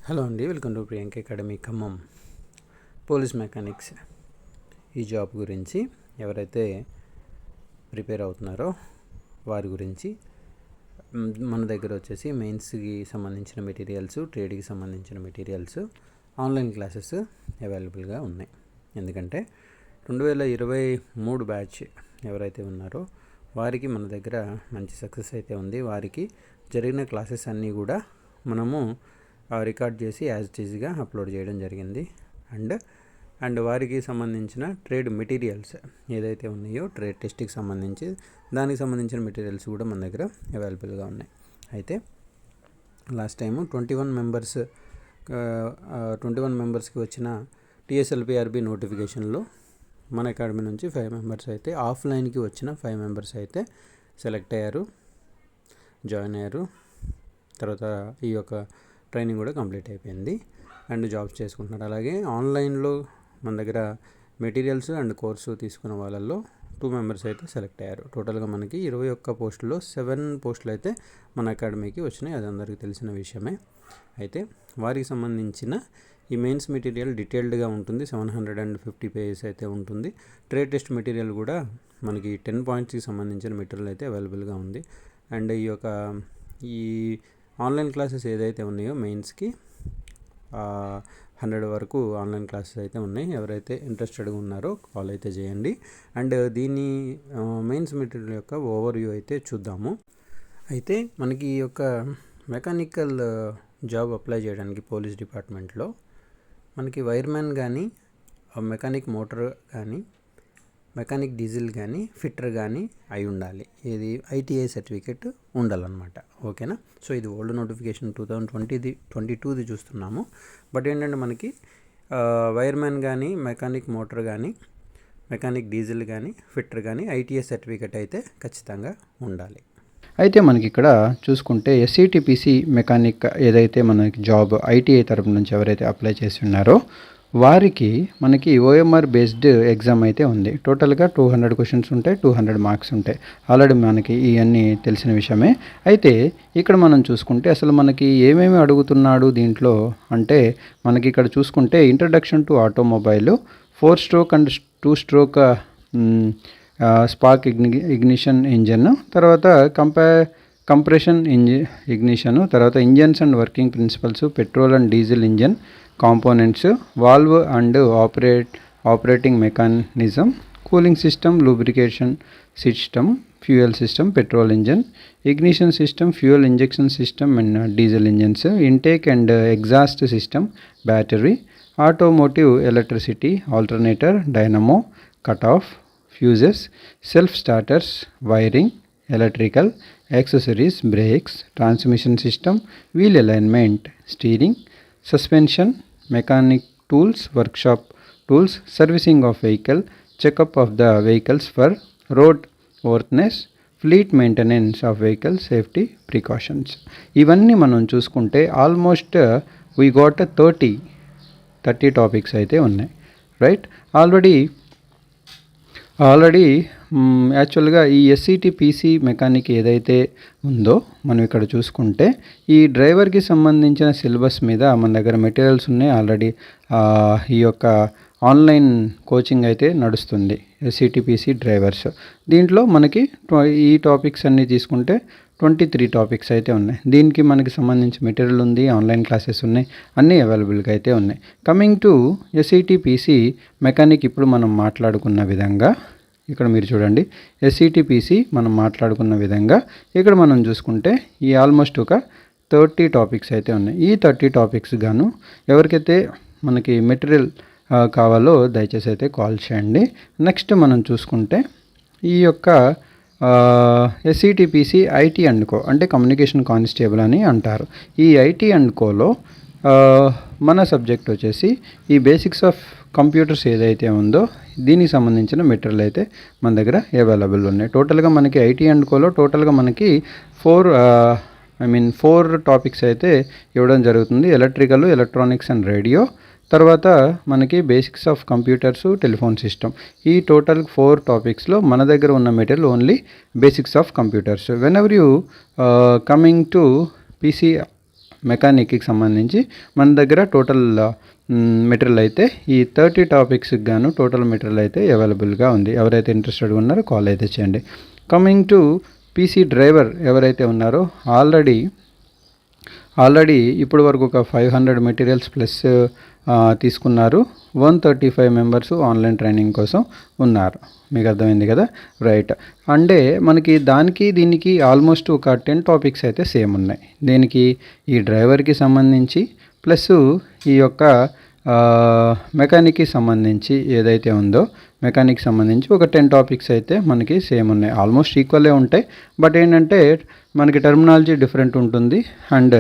Hello అండి, welcome to Priyanka academy Khammam. Police mechanics ఈ job గురించి ఎవరైతే ప్రిపేర్ అవుతున్నారో వారి గురించి మన దగ్గర వచ్చేసి మెయిన్స్కి సంబంధించిన మెటీరియల్స్, ట్రేడ్కి సంబంధించిన మెటీరియల్స్, ఆన్లైన్ క్లాసెస్ అవైలబుల్గా ఉన్నాయి. ఎందుకంటే 2023 బ్యాచ్ ఎవరైతే ఉన్నారో వారికి మన దగ్గర మంచి సక్సెస్ అయితే ఉంది. వారికి జరిగిన క్లాసెస్ అన్నీ కూడా మనము రికార్డ్ చేసి యాజ్ ఇట్ ఈజ్గా అప్లోడ్ చేయడం జరిగింది. అండ్ వారికి సంబంధించిన ట్రేడ్ మెటీరియల్స్ ఏదైతే ఉన్నాయో ట్రేడ్ టెస్ట్కి సంబంధించి దానికి సంబంధించిన మెటీరియల్స్ కూడా మన దగ్గర అవైలబుల్గా ఉన్నాయి. అయితే లాస్ట్ టైము 21 మెంబర్స్కి వచ్చిన టీఎస్ఎల్పిఆర్బి నోటిఫికేషన్లో మన అకాడమీ నుంచి 5 మెంబర్స్ అయితే, ఆఫ్లైన్కి వచ్చిన 5 మెంబర్స్ అయితే సెలెక్ట్ అయ్యారు, జాయిన్ అయ్యారు. తర్వాత ఈ యొక్క ట్రైనింగ్ కూడా కంప్లీట్ అయిపోయింది అండ్ జాబ్స్ చేసుకుంటున్నారు. అలాగే ఆన్లైన్లో మన దగ్గర మెటీరియల్స్ అండ్ కోర్సు తీసుకున్న వాళ్ళల్లో 2 మెంబర్స్ అయితే సెలెక్ట్ అయ్యారు. టోటల్గా మనకి 21 పోస్టుల్లో 7 పోస్టులు అయితే మన అకాడమీకి వచ్చినాయి. అది అందరికీ తెలిసిన విషయమే. అయితే వారికి సంబంధించిన ఈ మెయిన్స్ మెటీరియల్ డీటెయిల్డ్గా ఉంటుంది. 750 పేజెస్ అయితే ఉంటుంది. ట్రేడ్ టెస్ట్ మెటీరియల్ కూడా మనకి 10 పాయింట్స్కి సంబంధించిన మెటీరియల్ అయితే అవైలబుల్గా ఉంది. అండ్ ఈ ఆన్లైన్ క్లాసెస్ ఏదైతే ఉన్నాయో మెయిన్స్కి 100 వరకు ఆన్లైన్ క్లాసెస్ అయితే ఉన్నాయి. ఎవరైతే ఇంట్రెస్టెడ్గా ఉన్నారో కాల్ అయితే చేయండి. అండ్ దీని మెయిన్స్ మెటీరియల్ యొక్క ఓవర్వ్యూ అయితే చూద్దాము. అయితే మనకి ఈ యొక్క మెకానికల్ జాబ్ అప్లై చేయడానికి పోలీస్ డిపార్ట్మెంట్లో మనకి వైర్మ్యాన్ కానీ, మెకానిక్ మోటార్ కానీ, మెకానిక్ డీజిల్ కానీ, ఫిట్టర్ కానీ అయి ఉండాలి. ఇది ఐటీఐ సర్టిఫికేట్ ఉండాలన్నమాట. ఓకేనా? సో ఇది ఓల్డ్ నోటిఫికేషన్ 2022ది చూస్తున్నాము. బట్ ఏంటంటే మనకి వైర్మ్యాన్ కానీ, మెకానిక్ మోటార్ కానీ, మెకానిక్ డీజిల్ కానీ, ఫిట్టర్ కానీ ఐటీఐ సర్టిఫికేట్ అయితే ఖచ్చితంగా ఉండాలి. అయితే మనకి ఇక్కడ చూసుకుంటే ఎస్సీటీపీసీ మెకానిక్ ఏదైతే మనకి జాబ్ ఐటీఐ తరపు నుంచి ఎవరైతే అప్లై చేసి ఉన్నారో వారికి మనకి ఓఎంఆర్ బేస్డ్ ఎగ్జామ్ అయితే ఉంది. టోటల్గా 200 క్వశ్చన్స్ ఉంటాయి, 200 మార్క్స్ ఉంటాయి. ఆల్రెడీ మనకి ఇవన్నీ తెలిసిన విషయమే. అయితే ఇక్కడ మనం చూసుకుంటే అసలు మనకి ఏమేమి అడుగుతున్నాడు దీంట్లో అంటే మనకి ఇక్కడ చూసుకుంటే introduction to automobile, 4 stroke and 2 stroke spark ignition engine, తర్వాత కంప్రెషన్ ఇగ్నిషన్, తర్వాత engines and working principles, petrol and diesel engine components, valve and operating mechanism, cooling system, lubrication system, fuel system, petrol engine, ignition system, fuel injection system and diesel engines, intake and exhaust system, battery, automotive electricity, alternator, dynamo, cut off, fuses, self starters, wiring, electrical, accessories, brakes, transmission system, wheel alignment, steering, suspension, mechanic tools, workshop tools, servicing of vehicle, checkup of the vehicles for road వర్త్నెస్, fleet maintenance of vehicle, safety precautions. ఇవన్నీ మనం చూసుకుంటే almost we got 30 topics అయితే ఉన్నాయి. Right? Already యాక్చువల్గా ఈ SCTPC mechanic ఏదైతే ఉందో మనం ఇక్కడ చూసుకుంటే ఈ డ్రైవర్కి సంబంధించిన సిలబస్ మీద మన దగ్గర మెటీరియల్స్ ఉన్నాయి. ఆల్రెడీ ఈ యొక్క ఆన్లైన్ కోచింగ్ అయితే నడుస్తుంది ఎస్సీటీపీసీ డ్రైవర్స్. దీంట్లో మనకి ఈ టాపిక్స్ అన్నీ తీసుకుంటే 23 టాపిక్స్ అయితే ఉన్నాయి. దీనికి మనకి సంబంధించి మెటీరియల్ ఉంది, ఆన్లైన్ క్లాసెస్ ఉన్నాయి, అన్నీ అవైలబుల్గా అయితే ఉన్నాయి. కమింగ్ టు ఎస్సీటీపీసీ మెకానిక్ ఇప్పుడు మనం మాట్లాడుకున్న విధంగా ఇక్కడ మీరు చూడండి, ఎస్సీటీపీసీ మనం మాట్లాడుకున్న విధంగా ఇక్కడ మనం చూసుకుంటే ఈ ఆల్మోస్ట్ ఒక 30 టాపిక్స్ అయితే ఉన్నాయి. ఈ 30 టాపిక్స్ గాను ఎవరికైతే మనకి మెటీరియల్ కావాలో దయచేసి అయితే కాల్ చేయండి. నెక్స్ట్ మనం చూసుకుంటే ఈ యొక్క ఎస్సీటీపీసీ ఐటీ అండ్ కో అంటే కమ్యూనికేషన్ కానిస్టేబుల్ అని అంటారు. ఈ ఐటీ అండ్ కోలో మన సబ్జెక్ట్ వచ్చేసి ఈ బేసిక్స్ ఆఫ్ కంప్యూటర్స్ ఏదైతే ఉందో దీనికి సంబంధించిన మెటీరియల్ అయితే మన దగ్గర అవైలబుల్ ఉన్నాయి. టోటల్గా మనకి ఐటీ అండ్ కోలో టోటల్గా మనకి 4 టాపిక్స్ అయితే ఇవ్వడం జరుగుతుంది. ఎలక్ట్రికల్, ఎలక్ట్రానిక్స్ అండ్ రేడియో, తర్వాత మనకి basics of computers, telephone system. ఈ టోటల్ 4 టాపిక్స్లో మన దగ్గర ఉన్న material only basics of computers. Whenever you coming to PC మెకానిక్కి సంబంధించి మన దగ్గర టోటల్ మెటీరియల్ అయితే ఈ 30 టాపిక్స్కి గాను టోటల్ మెటీరియల్ అయితే అవైలబుల్గా ఉంది. ఎవరైతే ఇంట్రెస్టెడ్ ఉన్నారో కాల్ అయితే చేయండి. కమింగ్ టు పీసీ డ్రైవర్ ఎవరైతే ఉన్నారో ఆల్రెడీ ఇప్పటి వరకు ఒక 500 మెటీరియల్స్ ప్లస్ తీసుకున్నారు. 135 మెంబర్స్ ఆన్లైన్ ట్రైనింగ్ కోసం ఉన్నారు. మీకు అర్థమైంది కదా, రైట్. అంటే మనకి దీనికి ఆల్మోస్ట్ ఒక 10 టాపిక్స్ అయితే సేమ్ ఉన్నాయి. దీనికి ఈ డ్రైవర్కి సంబంధించి ప్లస్ ఈ యొక్క మెకానిక్కి సంబంధించి ఏదైతే ఉందో మెకానిక్ సంబంధించి ఒక 10 టాపిక్స్ అయితే మనకి సేమ్ ఉన్నాయి. ఆల్మోస్ట్ ఈక్వలే ఉంటాయి. బట్ ఏంటంటే మనకి టర్మినాలజీ డిఫరెంట్ ఉంటుంది. అండ్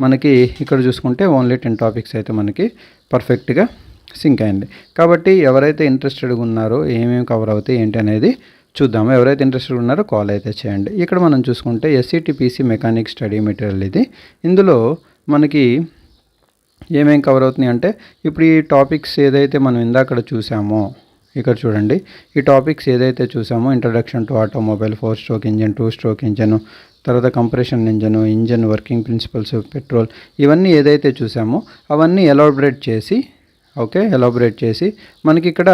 మనకి ఇక్కడ చూసుకుంటే ఓన్లీ 10 టాపిక్స్ అయితే మనకి పర్ఫెక్ట్గా సింక్ అయింది. కాబట్టి ఎవరైతే ఇంట్రెస్టెడ్గా ఉన్నారో ఏమేమి కవర్ అవుతాయి ఏంటి అనేది చూద్దాము. ఎవరైతే ఇంట్రెస్టెడ్ ఉన్నారో కాల్ అయితే చేయండి. ఇక్కడ మనం చూసుకుంటే SCTPC మెకానిక్ స్టడీ మెటీరియల్ ఇది. ఇందులో మనకి ఏమేం కవర్ అవుతున్నాయి అంటే ఇప్పుడు ఈ టాపిక్స్ ఏదైతే మనం ఇందాక చూసామో ఇక్కడ చూడండి. ఈ టాపిక్స్ ఏదైతే చూసామో introduction to automobile, 4 stroke engine, 2 stroke engine, తర్వాత compression engine working principles, petrol, ఇవన్నీ ఏదైతే చూసామో అవన్నీ ఎలాబరేట్ చేసి మనకి ఇక్కడ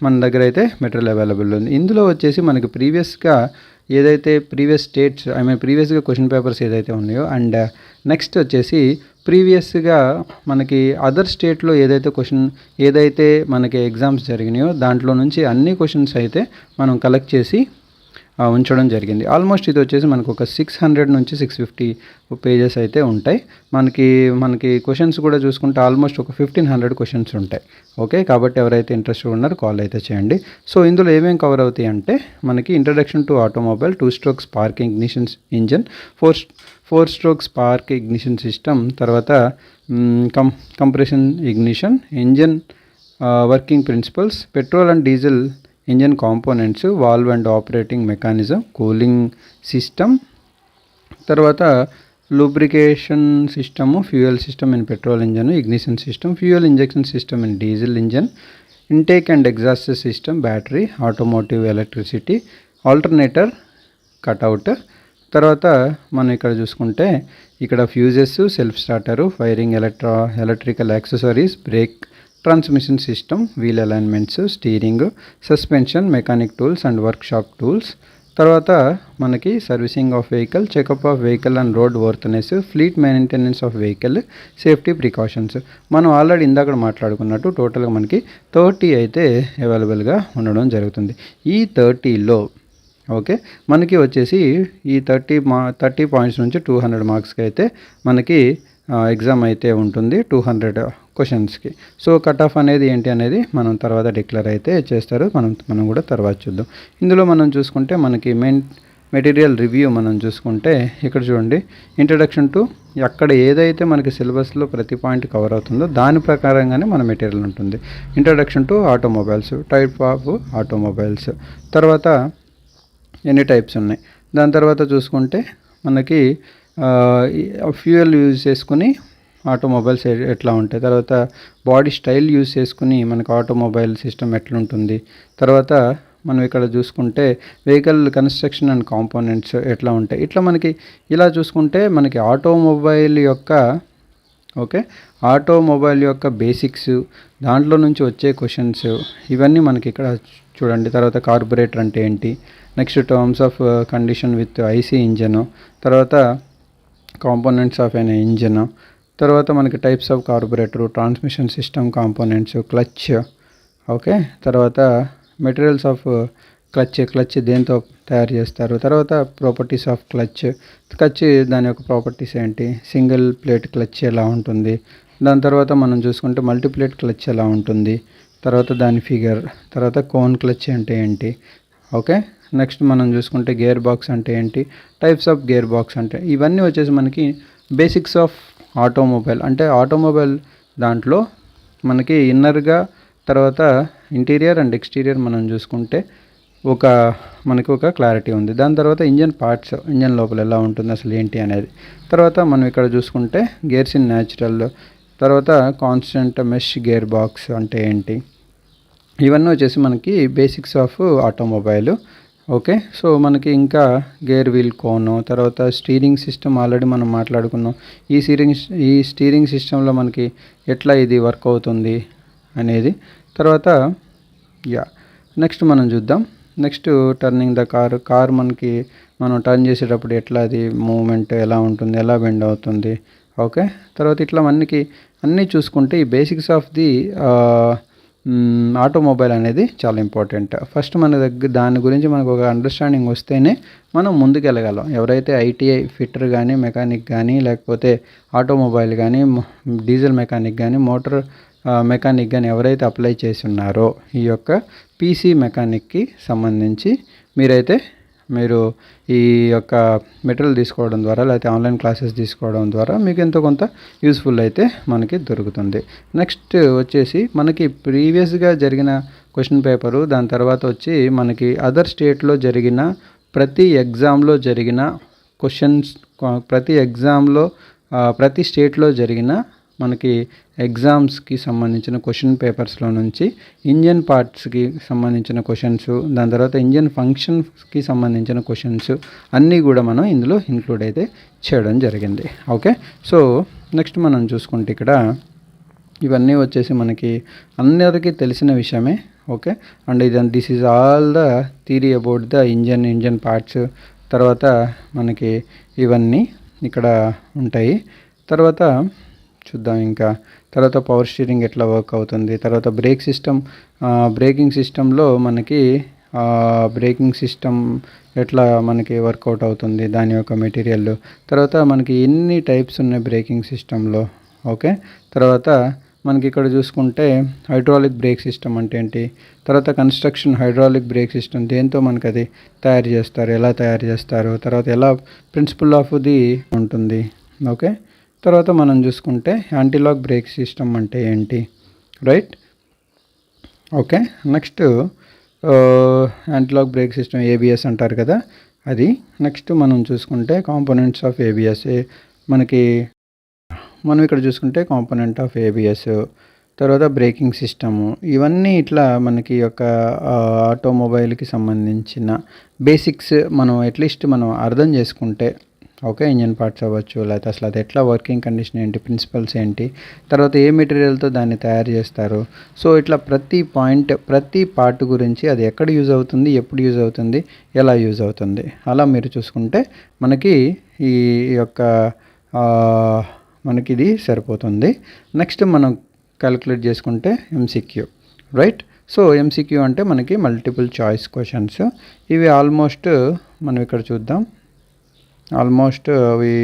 మన దగ్గర అయితే మెటీరియల్ అవైలబుల్ ఉంది. ఇందులో వచ్చేసి మనకి ప్రీవియస్గా ప్రీవియస్గా క్వశ్చన్ పేపర్స్ ఏదైతే ఉన్నాయో అండ్ నెక్స్ట్ వచ్చేసి ప్రీవియస్గా మనకి అదర్ స్టేట్లో ఏదైతే మనకి ఎగ్జామ్స్ జరిగినాయో దాంట్లో నుంచి అన్ని క్వశ్చన్స్ అయితే మనం కలెక్ట్ చేసి ఉంచడం జరిగింది. ఆల్మోస్ట్ ఇది వచ్చేసి మనకు ఒక 600 నుంచి 650 పేజెస్ అయితే ఉంటాయి. మనకి క్వశ్చన్స్ కూడా చూసుకుంటే ఆల్మోస్ట్ ఒక 1500 క్వశ్చన్స్ ఉంటాయి. ఓకే, కాబట్టి ఎవరైతే ఇంట్రెస్టెడ్ ఉన్నారో కాల్ అయితే చేయండి. సో ఇందులో ఏమేమి కవర్ అవుతాయి అంటే మనకి introduction to automobile, 2 stroke spark ignition engine, 4 stroke spark ignition system, తర్వాత compression ignition engine working principles, petrol and diesel engine components, valve and operating mechanism, cooling system, తర్వాత lubrication system, fuel system in petrol engine, ignition system, fuel injection system in diesel engine, intake and exhaust system, battery, automotive electricity, alternator cutout. తర్వాత మనం ఇక్కడ చూసుకుంటే ఇక్కడ fuses, self starter, firing electrical accessories, break, transmission system, wheel alignments, steering, suspension, mechanic tools and workshop tools, తర్వాత మనకి servicing of vehicle, checkup of vehicle and road వర్త్నెస్, fleet maintenance of vehicle, safety precautions. మనం already ఇందాక మాట్లాడుకున్నట్టు టోటల్గా మనకి 30 అయితే అవైలబుల్గా ఉండడం జరుగుతుంది. ఈ 30లో ఓకే మనకి వచ్చేసి ఈ 30 పాయింట్స్ నుంచి 200 మార్క్స్కి అయితే మనకి ఎగ్జామ్ అయితే ఉంటుంది 200 క్వశ్చన్స్కి. సో కట్ ఆఫ్ అనేది ఏంటి అనేది మనం తర్వాత డిక్లేర్ అయితే చేస్తారు. మనం కూడా తర్వాత చూద్దాం. ఇందులో మనం చూసుకుంటే మనకి మెటీరియల్ రివ్యూ మనం చూసుకుంటే ఇక్కడ చూడండి, ఇంట్రడక్షన్ టు అక్కడ ఏదైతే మనకి సిలబస్లో ప్రతి పాయింట్ కవర్ అవుతుందో దాని ప్రకారంగానే మన మెటీరియల్ ఉంటుంది. Introduction to automobiles, type of automobiles, తర్వాత ఎన్ని టైప్స్ ఉన్నాయి, దాని తర్వాత చూసుకుంటే మనకి ఫ్యూయల్ యూజ్ చేసుకుని ఆటోమొబైల్స్ ఎట్లా ఉంటాయి, తర్వాత బాడీ స్టైల్ యూజ్ చేసుకుని మనకు ఆటోమొబైల్ సిస్టమ్ ఎట్లుంటుంది, తర్వాత మనం ఇక్కడ చూసుకుంటే వెహికల్ కన్స్ట్రక్షన్ అండ్ కాంపోనెంట్స్ ఎట్లా ఉంటాయి. ఇట్లా మనకి ఇలా చూసుకుంటే మనకి ఆటోమొబైల్ యొక్క బేసిక్స్, దాంట్లో నుంచి వచ్చే క్వశ్చన్స్ ఇవన్నీ మనకి ఇక్కడ చూడండి. తర్వాత కార్బొరేటర్ అంటే ఏంటి, next terms of condition with IC engine, తర్వాత కాంపోనెంట్స్ ఆఫ్ ఎన్ ఇంజన్, తర్వాత మనకి types of carburettor, transmission system components, clutch, okay, తర్వాత మెటీరియల్స్ ఆఫ్ క్లచ్ దేంతో తయారు చేస్తారు, తర్వాత ప్రాపర్టీస్ ఆఫ్ క్లచ్ దాని యొక్క ప్రాపర్టీస్ ఏంటి, సింగిల్ ప్లేట్ క్లచ్ ఎలా ఉంటుంది, దాని తర్వాత మనం చూసుకుంటే మల్టీప్లేట్ క్లచ్ ఎలా ఉంటుంది, తర్వాత దాని ఫిగర్, తర్వాత కోన్ క్లచ్ అంటే ఏంటి, ఓకే, నెక్స్ట్ మనం చూసుకుంటే గేర్ బాక్స్ అంటే ఏంటి, టైప్స్ ఆఫ్ గేర్ బాక్స్ అంటే ఇవన్నీ వచ్చేసి మనకి బేసిక్స్ ఆఫ్ ఆటోమొబైల్. అంటే ఆటోమొబైల్ దాంట్లో మనకి ఇన్నర్గా, తర్వాత ఇంటీరియర్ అండ్ ఎక్స్టీరియర్ మనం చూసుకుంటే మనకి ఒక క్లారిటీ ఉంది. దాని తర్వాత ఇంజన్ పార్ట్స్, ఇంజన్ లోపల ఎలా ఉంటుంది అసలు ఏంటి అనేది, తర్వాత మనం ఇక్కడ చూసుకుంటే గేర్స్ ఇన్ న్యాచురల్, తర్వాత కాన్స్టెంట్ మెష్ గేర్ బాక్స్ అంటే ఏంటి, ఇవన్నీ వచ్చేసి మనకి basics of automobile. Okay. So మనకి ఇంకా గేర్ వీల్ కోను, తర్వాత స్టీరింగ్ సిస్టమ్ ఆల్రెడీ మనం మాట్లాడుకున్నాం. ఈ స్టీరింగ్ సిస్టంలో మనకి ఎట్లా ఇది వర్క్ అవుతుంది అనేది. తర్వాత నెక్స్ట్ మనం చూద్దాం. నెక్స్ట్ టర్నింగ్ ద కార్ మనకి మనం టర్న్ చేసేటప్పుడు ఎట్లా అది మూమెంట్ ఎలా ఉంటుంది, ఎలా బెండ్ అవుతుంది. ఓకే. తర్వాత ఇట్లా మనకి అన్నీ చూసుకుంటే ఈ బేసిక్స్ ఆఫ్ ది ఆటోమొబైల్ అనేది చాలా ఇంపార్టెంట్. ఫస్ట్ మన దగ్గర దాని గురించి మనకు ఒక అండర్స్టాండింగ్ వస్తేనే మనం ముందుకు వెళ్ళగలం. ఎవరైతే ఐటీఐ ఫిట్టర్ కానీ, మెకానిక్ కానీ, లేకపోతే ఆటోమొబైల్ కానీ, డీజిల్ మెకానిక్ కానీ, మోటార్ మెకానిక్ కానీ ఎవరైతే అప్లై చేసి ఉన్నారో ఈ యొక్క పీసీ మెకానిక్కి సంబంధించి మీరు ఈ యొక్క మెటీరియల్ తీసుకోవడం ద్వారా, లేకపోతే ఆన్లైన్ క్లాసెస్ తీసుకోవడం ద్వారా మీకు ఎంతో కొంత యూస్ఫుల్ అయితే మనకి దొరుకుతుంది. నెక్స్ట్ వచ్చేసి మనకి ప్రీవియస్గా జరిగిన క్వశ్చన్ పేపరు, దాని తర్వాత వచ్చి మనకి అదర్ స్టేట్లో జరిగిన ప్రతి ఎగ్జామ్లో జరిగిన క్వశ్చన్స్, ప్రతి స్టేట్లో జరిగిన మనకి ఎగ్జామ్స్కి సంబంధించిన క్వశ్చన్ పేపర్స్లో నుంచి ఇంజన్ పార్ట్స్కి సంబంధించిన క్వశ్చన్స్, దాని తర్వాత ఇంజన్ ఫంక్షన్స్కి సంబంధించిన క్వశ్చన్స్ అన్నీ కూడా మనం ఇందులో ఇంక్లూడ్ అయితే చేయడం జరిగింది. ఓకే. సో నెక్స్ట్ మనం చూసుకుంటే ఇక్కడ ఇవన్నీ వచ్చేసి మనకి అందరికీ తెలిసిన విషయమే. Okay. And this is all the theory about the engine parts. తర్వాత మనకి ఇవన్నీ ఇక్కడ ఉంటాయి. తర్వాత చూద్దాం. ఇంకా తర్వాత పవర్ స్టీరింగ్ ఎట్లా వర్క్ అవుతుంది, తర్వాత బ్రేకింగ్ సిస్టంలో మనకి బ్రేకింగ్ సిస్టమ్ ఎట్లా మనకి వర్కౌట్ అవుతుంది, దాని యొక్క మెటీరియల్, తర్వాత మనకి ఎన్ని టైప్స్ ఉన్నాయి బ్రేకింగ్ సిస్టంలో. ఓకే. తర్వాత మనకి ఇక్కడ చూసుకుంటే హైడ్రాలిక్ బ్రేక్ సిస్టమ్ అంటే ఏంటి, తర్వాత కన్స్ట్రక్షన్ హైడ్రాలిక్ బ్రేక్ సిస్టమ్ దేంతో మనకి అది తయారు చేస్తారు, ఎలా తయారు చేస్తారు, తర్వాత ఎలా ప్రిన్సిపల్ ఆఫ్ ది ఉంటుంది. ఓకే. తర్వాత మనం చూసుకుంటే యాంటీలాక్ బ్రేక్ సిస్టమ్ అంటే ఏంటి, right. Okay. Next anti-lock break system ABS అంటారు కదా అది. నెక్స్ట్ మనం చూసుకుంటే కాంపోనెంట్స్ ఆఫ్ ఏబిఎస్, మనం ఇక్కడ చూసుకుంటే కాంపోనెంట్ ఆఫ్ ఏబిఎస్, తర్వాత బ్రేకింగ్ సిస్టము, ఇవన్నీ ఇట్లా మనకి యొక్క ఆటోమొబైల్కి సంబంధించిన బేసిక్స్ మనం అట్లీస్ట్ మనం అర్థం చేసుకుంటే, ఓకే, ఇంజన్ పార్ట్స్ అవ్వచ్చు, లేకపోతే అసలు అది ఎట్లా వర్కింగ్ కండిషన్ ఏంటి, ప్రిన్సిపల్స్ ఏంటి, తర్వాత ఏ మెటీరియల్తో దాన్ని తయారు చేస్తారు. సో ఇట్లా ప్రతి పార్ట్ గురించి అది ఎక్కడ యూజ్ అవుతుంది, ఎప్పుడు యూజ్ అవుతుంది, ఎలా యూజ్ అవుతుంది, అలా మీరు చూసుకుంటే మనకి ఈ యొక్క మనకి ఇది సరిపోతుంది. నెక్స్ట్ మనం క్యాలిక్యులేట్ చేసుకుంటే ఎంసీక్యూ, రైట్. సో ఎంసీక్యూ అంటే మనకి మల్టిపుల్ చాయిస్ క్వశ్చన్స్. ఇవి ఆల్మోస్ట్ మనం ఇక్కడ చూద్దాం. ఆల్మోస్ట్ వి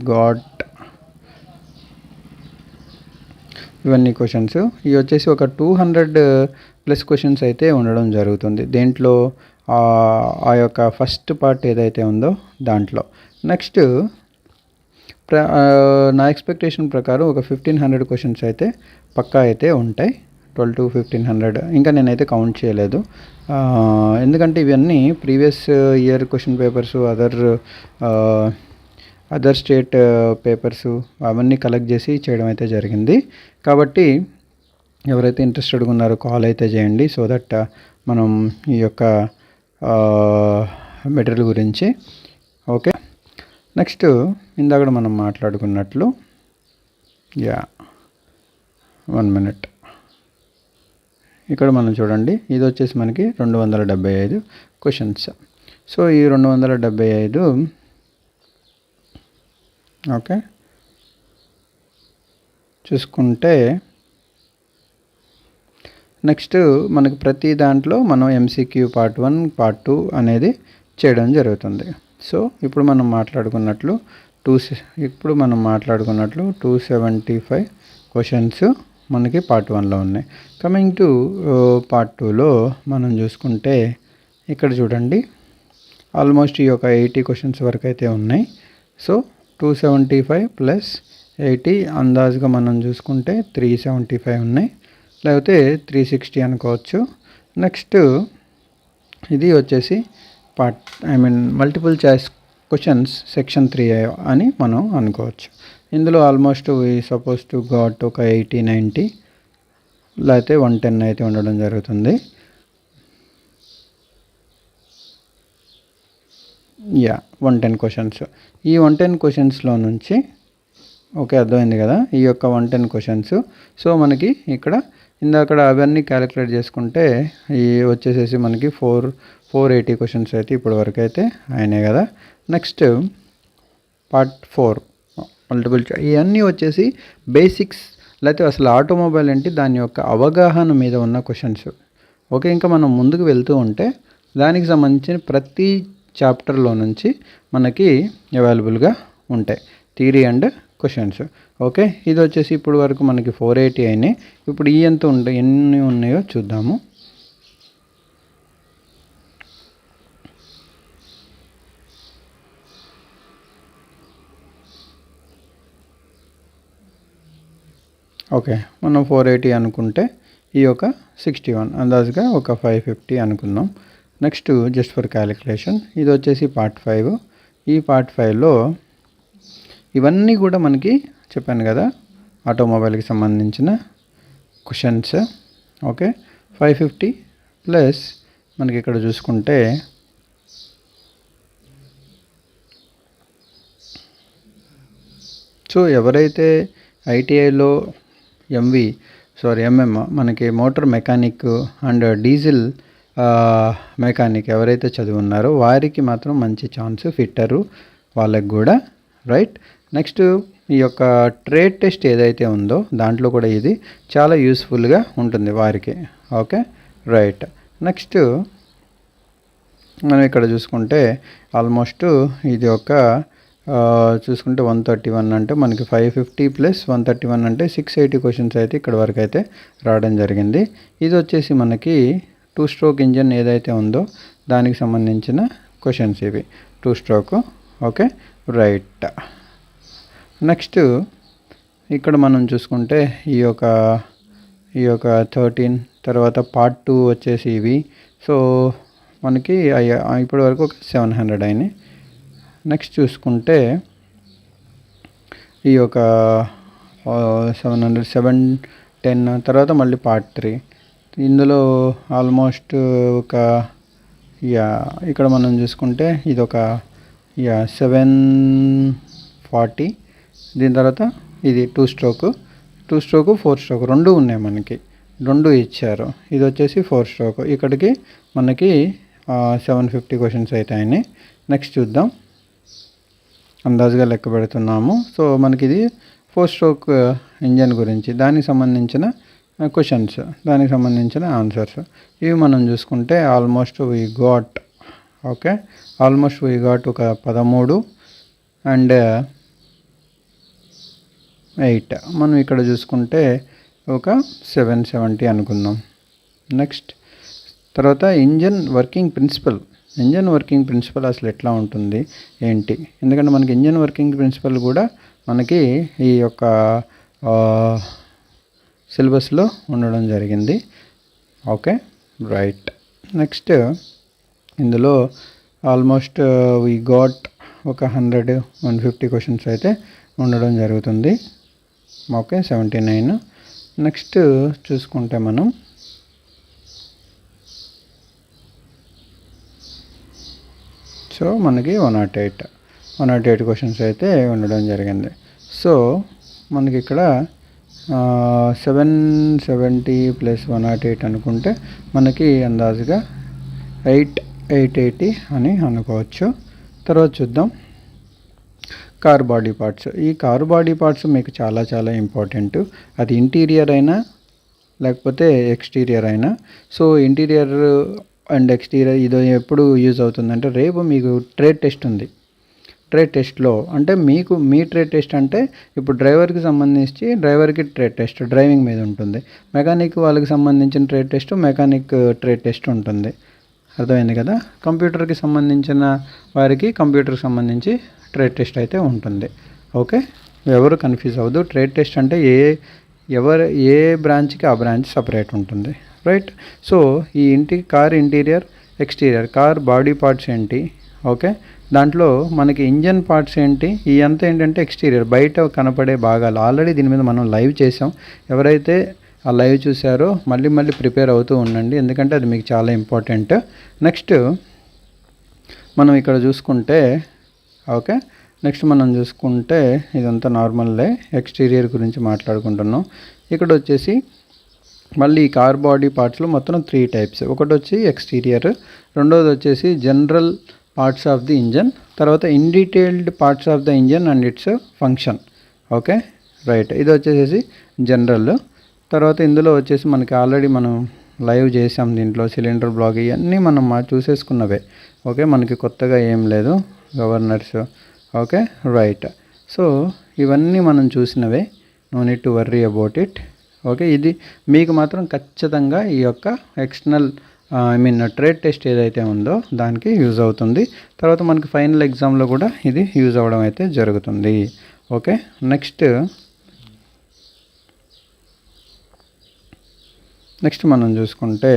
గాట్ ఇవన్నీ క్వశ్చన్స్. ఇవి వచ్చేసి ఒక 200+ క్వశ్చన్స్ అయితే ఉండడం జరుగుతుంది దేంట్లో, ఆ యొక్క ఫస్ట్ పార్ట్ ఏదైతే ఉందో దాంట్లో. నెక్స్ట్ నా ఎక్స్పెక్టేషన్ ప్రకారం ఒక 1500 క్వశ్చన్స్ అయితే పక్కా అయితే ఉంటాయి. 12 to 1500 ఇంకా నేనైతే కౌంట్ చేయలేదు. ఎందుకంటే ఇవన్నీ previous year question papers, other state papers అవన్నీ కలెక్ట్ చేసి చేయడం అయితే జరిగింది. కాబట్టి ఎవరైతే ఇంట్రెస్టెడ్గా ఉన్నారో కాల్ అయితే చేయండి, సో దట్ మనం ఈ యొక్క మెటీరియల్ గురించి. ఓకే. నెక్స్ట్ ఇందాక మనం మాట్లాడుకున్నట్లు 1 minute ఇక్కడ మనం చూడండి, ఇది వచ్చేసి మనకి 275 క్వశ్చన్స్. సో ఈ 275 ఓకే చూసుకుంటే నెక్స్ట్ మనకి ప్రతి దాంట్లో మనం ఎంసీక్యూ పార్ట్ 1, పార్ట్ 2 అనేది చేయడం జరుగుతుంది. సో ఇప్పుడు మనం మాట్లాడుకున్నట్లు 275 క్వశ్చన్స్ మనకి పార్ట్ 1లో ఉన్నాయి. కమింగ్ టు పార్ట్ 2లో మనం చూసుకుంటే ఇక్కడ చూడండి, ఆల్మోస్ట్ ఈ యొక్క 80 క్వశ్చన్స్ వరకు అయితే ఉన్నాయి. సో 275 + 80 అందాజుగా మనం చూసుకుంటే 375 ఉన్నాయి, లేకపోతే 360 అనుకోవచ్చు. నెక్స్ట్ ఇది వచ్చేసి మల్టిపుల్ చాయిస్ క్వశ్చన్స్ సెక్షన్ 3 అని మనం అనుకోవచ్చు. ఇందులో ఆల్మోస్ట్ సపోజ్ టు గాట్ ఒక 80-90 లేకపోతే 110 అయితే ఉండడం జరుగుతుంది. 110 క్వశ్చన్స్. ఈ 110 క్వశ్చన్స్లో నుంచి ఓకే, అర్థమైంది కదా ఈ యొక్క 110 క్వశ్చన్స్. సో మనకి ఇక్కడ ఇందాక అవన్నీ క్యాలిక్యులేట్ చేసుకుంటే ఈ వచ్చేసేసి మనకి 480 క్వశ్చన్స్ అయితే ఇప్పటి వరకు అయితే అయినాయి కదా. నెక్స్ట్ పార్ట్ 4 మల్టిపుల్ ఇవన్నీ వచ్చేసి బేసిక్స్, లేకపోతే అసలు ఆటోమొబైల్ ఏంటి దాని యొక్క అవగాహన మీద ఉన్న క్వశ్చన్స్. ఓకే, ఇంకా మనం ముందుకు వెళ్తూ ఉంటే దానికి సంబంధించిన ప్రతి చాప్టర్లో నుంచి మనకి అవైలబుల్గా ఉంటాయి థియరీ అండ్ క్వశ్చన్స్. ఓకే, ఇది వచ్చేసి ఇప్పుడు వరకు మనకి 480 అయినాయి. ఇప్పుడు ఈ ఎంత ఉంటాయి, ఎన్ని ఉన్నాయో చూద్దాము. ఓకే, మనం 480 అనుకుంటే ఈ యొక్క 61 అందాజుగా ఒక 550 అనుకుందాం. నెక్స్ట్ జస్ట్ ఫర్ క్యాలిక్యులేషన్ ఇది వచ్చేసి పార్ట్ 5. ఈ పార్ట్ 5లో ఇవన్నీ కూడా మనకి చెప్పాను కదా ఆటోమొబైల్కి సంబంధించిన క్వశ్చన్స్. ఓకే, 550 ప్లస్ మనకి ఇక్కడ చూసుకుంటే సో ఎవరైతే ఐటీఐలో ఎంఎం మనకి motor mechanic and diesel mechanic ఎవరైతే చదివి ఉన్నారో వారికి మాత్రం మంచి ఛాన్స్, ఫిట్టరు వాళ్ళకి కూడా, రైట్. నెక్స్ట్ ఈ యొక్క ట్రేడ్ టెస్ట్ ఏదైతే ఉందో దాంట్లో కూడా ఇది చాలా యూస్ఫుల్గా ఉంటుంది వారికి. Okay, right. నెక్స్ట్ మనం ఇక్కడ చూసుకుంటే ఆల్మోస్ట్ ఇది ఒక చూసుకుంటే 131 అంటే మనకి 550 ప్లస్ 131 అంటే 680 క్వశ్చన్స్ అయితే ఇక్కడ వరకు అయితే రావడం జరిగింది. ఇది వచ్చేసి మనకి 2 స్ట్రోక్ ఇంజన్ ఏదైతే ఉందో దానికి సంబంధించిన క్వశ్చన్స్ ఇవి 2 స్ట్రోక్. Okay, right. నెక్స్ట్ ఇక్కడ మనం చూసుకుంటే ఈ యొక్క 13 తర్వాత పార్ట్ 2 వచ్చేసి ఇవి. సో మనకి ఇప్పటి వరకు ఒక 700 అయినాయి. నెక్స్ట్ చూసుకుంటే ఈ యొక్క 710 తర్వాత మళ్ళీ పార్ట్ 3. ఇందులో ఆల్మోస్ట్ ఒక ఇక్కడ మనం చూసుకుంటే ఇది ఒక 740. దీని తర్వాత ఇది 2 స్ట్రోక్ 4 స్ట్రోక్ 2 ఉన్నాయి మనకి, 2 ఇచ్చారు. ఇది వచ్చేసి 4 స్ట్రోక్. ఇక్కడికి మనకి 750 క్వశ్చన్స్ అయితే అయినాయి. నెక్స్ట్ చూద్దాం, అందాజుగా లెక్క పెడుతున్నాము. సో మనకి ఇది 4 స్ట్రోక్ ఇంజన్ గురించి, దానికి సంబంధించిన క్వశ్చన్స్, దానికి సంబంధించిన ఆన్సర్స్ ఇవి మనం చూసుకుంటే ఆల్మోస్ట్ వీ గాట్ ఒక 13 అండ్ 8. మనం ఇక్కడ చూసుకుంటే ఒక 770 అనుకుందాం. నెక్స్ట్ తర్వాత ఇంజన్ వర్కింగ్ ప్రిన్సిపల్ అసలు ఎట్లా ఉంటుంది ఏంటి, ఎందుకంటే మనకి ఇంజన్ వర్కింగ్ ప్రిన్సిపల్ కూడా మనకి ఈ యొక్క సిలబస్లో ఉండడం జరిగింది. Okay, right. నెక్స్ట్ ఇందులో ఆల్మోస్ట్ వీ గాట్ ఒక 150 క్వశ్చన్స్ అయితే ఉండడం జరుగుతుంది. ఓకే, 79. నెక్స్ట్ చూసుకుంటే మనం సో మనకి 108 క్వశ్చన్స్ అయితే ఉండడం జరిగింది. సో మనకి ఇక్కడ 770 ప్లస్ 108 అనుకుంటే మనకి అందాజుగా 880 అని అనుకోవచ్చు. తర్వాత చూద్దాం కార్ బాడీ పార్ట్స్. ఈ కార్ బాడీ పార్ట్స్ మీకు చాలా చాలా ఇంపార్టెంట్, అది ఇంటీరియర్ అయినా లేకపోతే ఎక్స్టీరియర్ అయినా. సో ఇంటీరియర్ అండ్ ఎక్స్టీరియర్ ఇది ఎప్పుడు యూజ్ అవుతుందంటే రేపు మీకు ట్రేడ్ టెస్ట్ ఉంది. ట్రేడ్ టెస్ట్లో అంటే మీ ట్రేడ్ టెస్ట్ అంటే ఇప్పుడు డ్రైవర్కి సంబంధించి డ్రైవర్కి ట్రేడ్ టెస్ట్ డ్రైవింగ్ మీద ఉంటుంది, మెకానిక్ వాళ్ళకి సంబంధించిన trade test mechanic trade test ఉంటుంది. అర్థమైంది కదా. కంప్యూటర్కి సంబంధించిన వారికి కంప్యూటర్కి సంబంధించి ట్రేడ్ టెస్ట్ అయితే ఉంటుంది. ఓకే, ఎవరు కన్ఫ్యూజ్ అవ్వదు. ట్రేడ్ టెస్ట్ అంటే ఏ బ్రాంచ్కి ఆ బ్రాంచ్ సపరేట్ ఉంటుంది, రైట్. సో ఈ car interior exterior, car body parts ఏంటి, ఓకే, దాంట్లో మనకి ఇంజన్ పార్ట్స్ ఏంటి, ఈ అంతా ఏంటంటే ఎక్స్టీరియర్ బయట కనపడే భాగాలు. ఆల్రెడీ దీని మీద మనం లైవ్ చేసాం. ఎవరైతే ఆ లైవ్ చూసారో మళ్ళీ ప్రిపేర్ అవుతూ ఉండండి, ఎందుకంటే అది మీకు చాలా ఇంపార్టెంట్. నెక్స్ట్ మనం ఇక్కడ చూసుకుంటే ఓకే, నెక్స్ట్ మనం చూసుకుంటే ఇదంతా నార్మల్లే, ఎక్స్టీరియర్ గురించి మాట్లాడుకుంటున్నాం. ఇక్కడ వచ్చేసి మళ్ళీ ఈ కార్ బాడీ పార్ట్స్లో మొత్తం 3 టైప్స్. ఒకటి వచ్చి ఎక్స్టీరియర్, రెండోది వచ్చేసి general parts of the engine, తర్వాత in detailed parts of the engine and its function. Okay right, ఇది వచ్చేసి జనరల్. తర్వాత ఇందులో వచ్చేసి మనకి ఆల్రెడీ మనం లైవ్ చేసాం, దీంట్లో సిలిండర్ బ్లాక్ ఇవన్నీ మనం చూసేసుకున్నవే. ఓకే, మనకి కొత్తగా ఏం లేదు. Governors okay right. సో ఇవన్నీ మనం చూసినవే, no need to worry about it. Okay, ఇది మీకు మాత్రం ఖచ్చితంగా ఈ యొక్క ఎక్స్టర్నల్ ట్రేడ్ టెస్ట్ ఏదైతే ఉందో దానికి యూజ్ అవుతుంది. తర్వాత మనకి ఫైనల్ ఎగ్జామ్లో కూడా ఇది యూజ్ అవ్వడం అయితే జరుగుతుంది. ఓకే, నెక్స్ట్ మనం చూసుకుంటే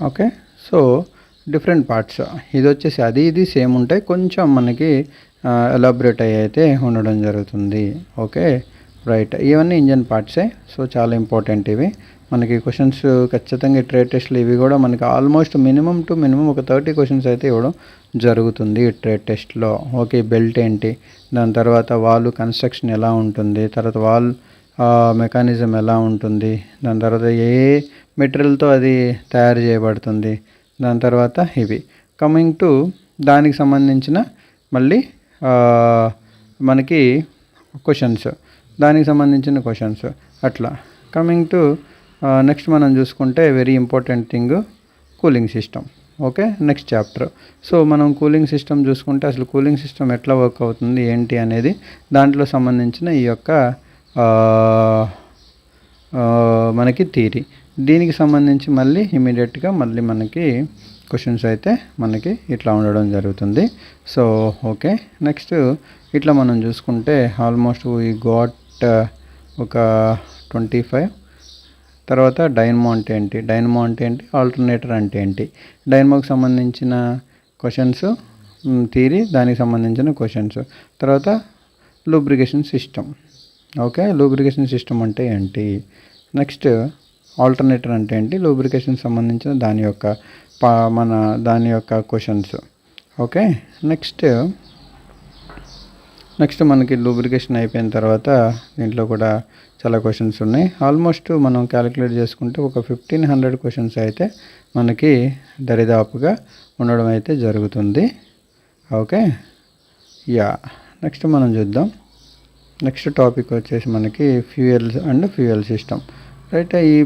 ఓకే, సో డిఫరెంట్ పార్ట్స్ ఇది వచ్చేసి ఇది సేమ్ ఉంటాయి, కొంచెం మనకి ఎలాబరేట్ అయ్యి అయితే ఉండడం జరుగుతుంది. ఓకే రైట్, ఇవన్నీ ఇంజన్ పార్ట్సే. సో చాలా ఇంపార్టెంట్ ఇవి మనకి క్వశ్చన్స్ ఖచ్చితంగా ట్రేడ్ టెస్ట్లు ఇవి కూడా మనకి ఆల్మోస్ట్ మినిమం ఒక 30 క్వశ్చన్స్ అయితే ఇవ్వడం జరుగుతుంది ఈ ట్రేడ్ టెస్ట్లో. ఓకే, బెల్ట్ ఏంటి, దాని తర్వాత వాల్ కన్స్ట్రక్షన్ ఎలా ఉంటుంది, తర్వాత వాల్ మెకానిజం ఎలా ఉంటుంది, దాని తర్వాత ఏ మెటీరియల్తో అది తయారు చేయబడుతుంది, దాని తర్వాత ఇవి కమింగ్ టు దానికి సంబంధించిన మళ్ళీ మనకి క్వశ్చన్స్, దానికి సంబంధించిన క్వశ్చన్స్ అట్లా. కమింగ్ టు నెక్స్ట్ మనం చూసుకుంటే very important thing cooling system. Okay, next chapter. So మనం కూలింగ్ సిస్టమ్ చూసుకుంటే అసలు కూలింగ్ సిస్టమ్ ఎట్లా వర్క్ అవుతుంది ఏంటి అనేది దాంట్లో సంబంధించిన ఈ యొక్క మనకి థియరీ, దీనికి సంబంధించి మళ్ళీ ఇమీడియట్గా మళ్ళీ మనకి క్వశ్చన్స్ అయితే మనకి ఇట్లా ఉండడం జరుగుతుంది. సో ఓకే, నెక్స్ట్ ఇట్లా మనం చూసుకుంటే ఆల్మోస్ట్ వీ గాట్ ఒక 25. తర్వాత డైనమో అంటే ఏంటి, ఆల్టర్నేటర్ అంటే ఏంటి, డైనమోకి సంబంధించిన క్వశ్చన్స్ థియరీ, దానికి సంబంధించిన క్వశ్చన్స్. తర్వాత lubrication system. Okay, lubrication system అంటే ఏంటి, నెక్స్ట్ ఆల్టర్నేటర్ అంటే ఏంటి, లూబ్రికేషన్ సంబంధించిన దాని యొక్క క్వశ్చన్స్. ఓకే, నెక్స్ట్ మనకి లూబ్రికేషన్ అయిపోయిన తర్వాత దీంట్లో కూడా చాలా క్వశ్చన్స్ ఉన్నాయి. ఆల్మోస్ట్ మనం క్యాలిక్యులేట్ చేసుకుంటే ఒక 1500 క్వశ్చన్స్ అయితే మనకి దరిదాపుగా ఉండడం అయితే జరుగుతుంది. ఓకే యా, నెక్స్ట్ మనం చూద్దాం. నెక్స్ట్ టాపిక్ వచ్చేసి మనకి ఫ్యూయల్ సిస్టమ్. రైట్, ఈ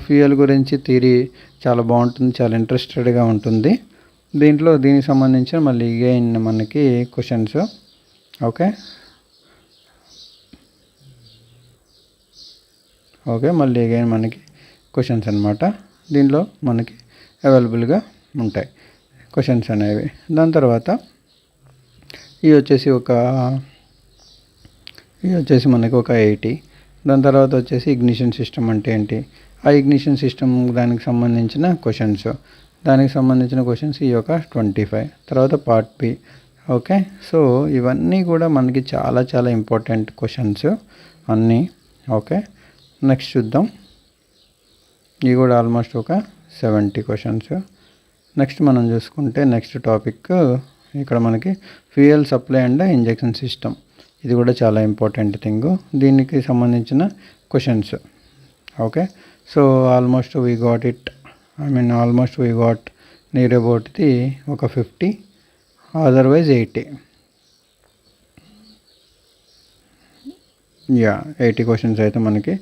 ఫ్యూయల్ గురించి థియరీ చాలా బాగుంటుంది, చాలా ఇంట్రెస్టెడ్గా ఉంటుంది. దీనికి సంబంధించిన మళ్ళీ అగైన్ మనకి క్వశ్చన్స్. ఓకే మళ్ళీ అగైన్ మనకి క్వశ్చన్స్ అనమాట, దీనిలో మనకి అవైలబుల్గా ఉంటాయి క్వశ్చన్స్ అనేవి. దాని తర్వాత ఇవి వచ్చేసి మనకి ఒక 80. దాని తర్వాత వచ్చేసి ఇగ్నిషన్ సిస్టమ్ అంటే ఏంటి, ఆ ఇగ్నిషన్ సిస్టమ్ దానికి సంబంధించిన క్వశ్చన్స్, ఈ యొక్క 25. తర్వాత పార్ట్ బి. ఓకే, సో ఇవన్నీ కూడా మనకి చాలా చాలా ఇంపార్టెంట్ క్వశ్చన్స్ అన్నీ. ఓకే, నెక్స్ట్ చూద్దాం. ఇవి కూడా ఆల్మోస్ట్ ఒక 70 క్వశ్చన్స్. నెక్స్ట్ మనం చూసుకుంటే నెక్స్ట్ టాపిక్ ఇక్కడ మనకి fuel supply and injection system. ఇది కూడా చాలా ఇంపార్టెంట్ థింగ్, దీనికి సంబంధించిన questions. Okay, so almost we got near about the ఒక 50, అదర్వైజ్ 80. 80 క్వశ్చన్స్ అయితే మనకి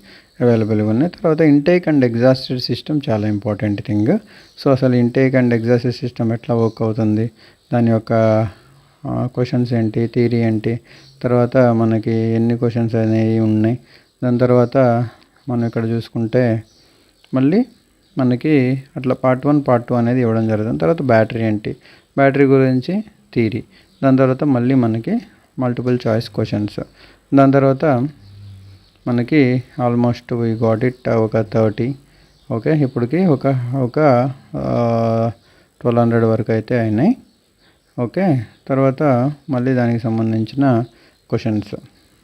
అవైలబుల్గా ఉన్నాయి. తర్వాత ఇంటేక్ అండ్ ఎగ్జాస్టెడ్ సిస్టమ్ చాలా ఇంపార్టెంట్ థింగ్. సో అసలు ఇంటేక్ అండ్ ఎగ్జాస్టెడ్ సిస్టమ్ ఎట్లా వర్క్ అవుతుంది, దాని యొక్క క్వశ్చన్స్ ఏంటి, థియరీ ఏంటి, తర్వాత మనకి ఎన్ని క్వశ్చన్స్ అనేవి ఉన్నాయి. దాని తర్వాత మనం ఇక్కడ చూసుకుంటే మళ్ళీ మనకి అట్లా పార్ట్ 1 పార్ట్ 2 అనేది ఇవ్వడం జరుగుతుంది. తర్వాత బ్యాటరీ ఏంటి, బ్యాటరీ గురించి థియరీ, దాని తర్వాత మళ్ళీ మనకి మల్టిపుల్ చాయిస్ క్వశ్చన్స్. దాని తర్వాత మనకి ఆల్మోస్ట్ వీ గాట్ ఇట్ ఒక 30. ఓకే, ఇప్పటికి ఒక 1200 వరకు అయితే అయినాయి. ఓకే, తర్వాత మళ్ళీ దానికి సంబంధించిన క్వశ్చన్స్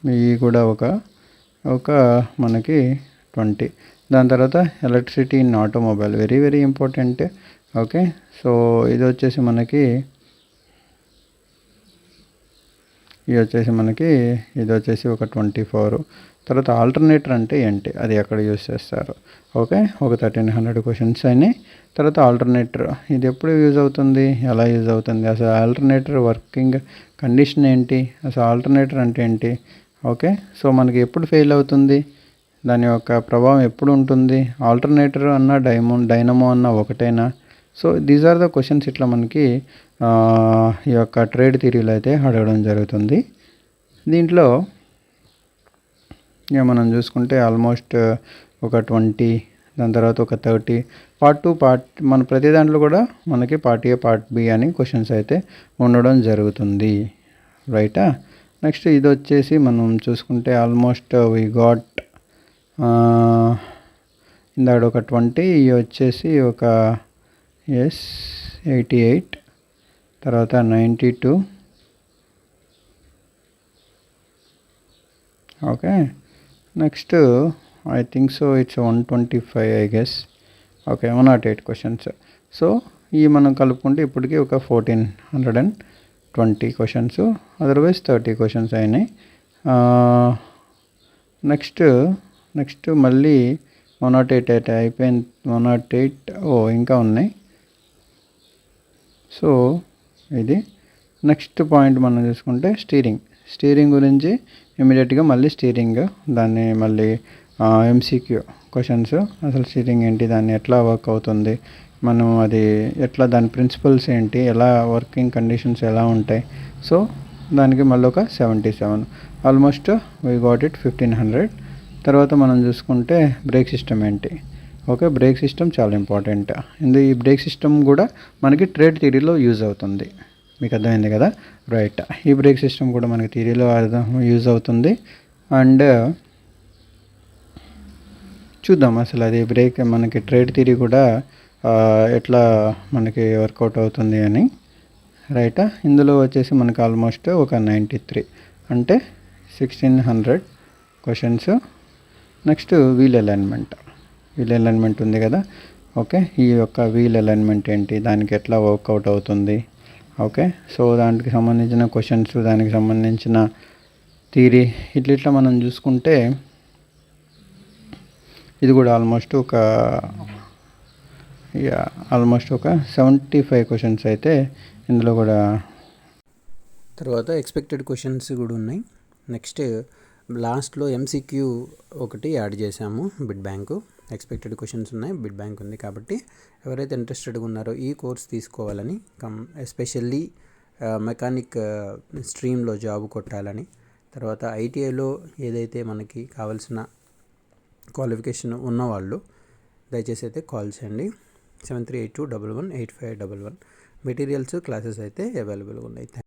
ఇవి కూడా ఒక మనకి 20. దాని తర్వాత electricity in automobile, very very important. Okay, so ఇది వచ్చేసి మనకి ఒక 24. తర్వాత ఆల్టర్నేటర్ అంటే ఏంటి, అది ఎక్కడ యూస్ చేస్తారు. ఓకే, ఒక 1300 క్వశ్చన్స్ అయినాయి. తర్వాత ఆల్టర్నేటర్ ఇది ఎప్పుడు యూజ్ అవుతుంది, ఎలా యూజ్ అవుతుంది, అసలు ఆల్టర్నేటర్ వర్కింగ్ కండిషన్ ఏంటి, అసలు ఆల్టర్నేటర్ అంటే ఏంటి. ఓకే, సో మనకి ఎప్పుడు ఫెయిల్ అవుతుంది, దాని యొక్క ప్రభావం ఎప్పుడు ఉంటుంది, ఆల్టర్నేటర్ అన్న డైనమో అన్న ఒకటేనా. So these are the questions ఇట్లా మనకి ఈ యొక్క ట్రేడ్ థియరీలో అయితే అడగడం జరుగుతుంది. దీంట్లో ఇక మనం చూసుకుంటే ఆల్మోస్ట్ ఒక 20, దాని తర్వాత ఒక 30, పార్ట్ 2 మన ప్రతి దాంట్లో కూడా మనకి పార్ట్ ఏ పార్ట్ బి అని క్వశ్చన్స్ అయితే ఉండడం జరుగుతుంది. రైటా. నెక్స్ట్ ఇది వచ్చేసి మనం చూసుకుంటే ఆల్మోస్ట్ వీ గాట్ ఇందాక ఒక 20, ఇవి వచ్చేసి ఒక 88, తర్వాత 92. Okay, next I think so it's 125 I guess. Okay, 108 questions. So ఇవి మనం కలుపుకుంటే ఇప్పటికీ ఒక 1420 క్వశ్చన్స్, అదర్వైజ్ 30 క్వశ్చన్స్ అయినాయి. నెక్స్ట్ మళ్ళీ 108 అయిపోయింది. 108 ఇంకా ఉన్నాయి. సో ఇది నెక్స్ట్ పాయింట్ మనం చూసుకుంటే స్టీరింగ్ గురించి ఇమీడియట్గా మళ్ళీ దాన్ని మళ్ళీ ఎంసీక్యూ క్వశ్చన్స్, అసలు స్టీరింగ్ ఏంటి, దాన్ని ఎట్లా వర్క్ అవుతుంది, మనం అది ఎట్లా, దాని ప్రిన్సిపల్స్ ఏంటి, ఎలా వర్కింగ్ కండిషన్స్ ఎలా ఉంటాయి. సో దానికి మళ్ళీ ఒక 77, ఆల్మోస్ట్ వీ గాట్ ఇట్ 1500. తర్వాత మనం చూసుకుంటే బ్రేక్ సిస్టమ్ ఏంటి. ఓకే, బ్రేక్ సిస్టమ్ చాలా ఇంపార్టెంట్. ఈ బ్రేక్ సిస్టమ్ కూడా మనకి ట్రేడ్ థియరీలో యూజ్ అవుతుంది. మీకు అర్థమైంది కదా. రైట్, ఈ బ్రేక్ సిస్టమ్ కూడా మనకి థియరీలో యూజ్ అవుతుంది. అండ్ చూద్దాం అసలు అది బ్రేక్ మనకి ట్రేడ్ థియరీ కూడా ఎట్లా మనకి వర్కౌట్ అవుతుంది అని. రైటా. ఇందులో వచ్చేసి మనకి ఆల్మోస్ట్ ఒక 93, అంటే 1600 క్వశ్చన్స్. నెక్స్ట్ వీల్ అలైన్మెంట్ ఉంది కదా. ఓకే, ఈ యొక్క వీల్ అలైన్మెంట్ ఏంటి, దానికి ఎట్లా వర్కౌట్ అవుతుంది. ఓకే, సో దానికి సంబంధించిన క్వశ్చన్స్, దానికి సంబంధించిన థియరీ ఇట్లా మనం చూసుకుంటే ఇది కూడా ఆల్మోస్ట్ ఒక 75 క్వశ్చన్స్ అయితే ఇందులో కూడా. తర్వాత ఎక్స్పెక్టెడ్ క్వశ్చన్స్ కూడా ఉన్నాయి. నెక్స్ట్ లాస్ట్లో ఎంసీక్యూ ఒకటి యాడ్ చేసాము. బిడ్ బ్యాంకు ఎక్స్పెక్టెడ్ క్వశ్చన్స్ ఉన్నాయి, బిడ్ బ్యాంక్ ఉంది. కాబట్టి ఎవరైతే ఇంట్రెస్టెడ్గా ఉన్నారో ఈ కోర్స్ తీసుకోవాలని, ఎస్పెషల్లీ మెకానిక్ స్ట్రీమ్లో జాబ్ కొట్టాలని, తర్వాత ఐటీఐలో ఏదైతే మనకి కావాల్సిన క్వాలిఫికేషన్ ఉన్నవాళ్ళు దయచేసి అయితే కాల్ చేయండి. 7382118511. మెటీరియల్స్, క్లాసెస్ అయితే అవైలబుల్గా ఉన్నాయి.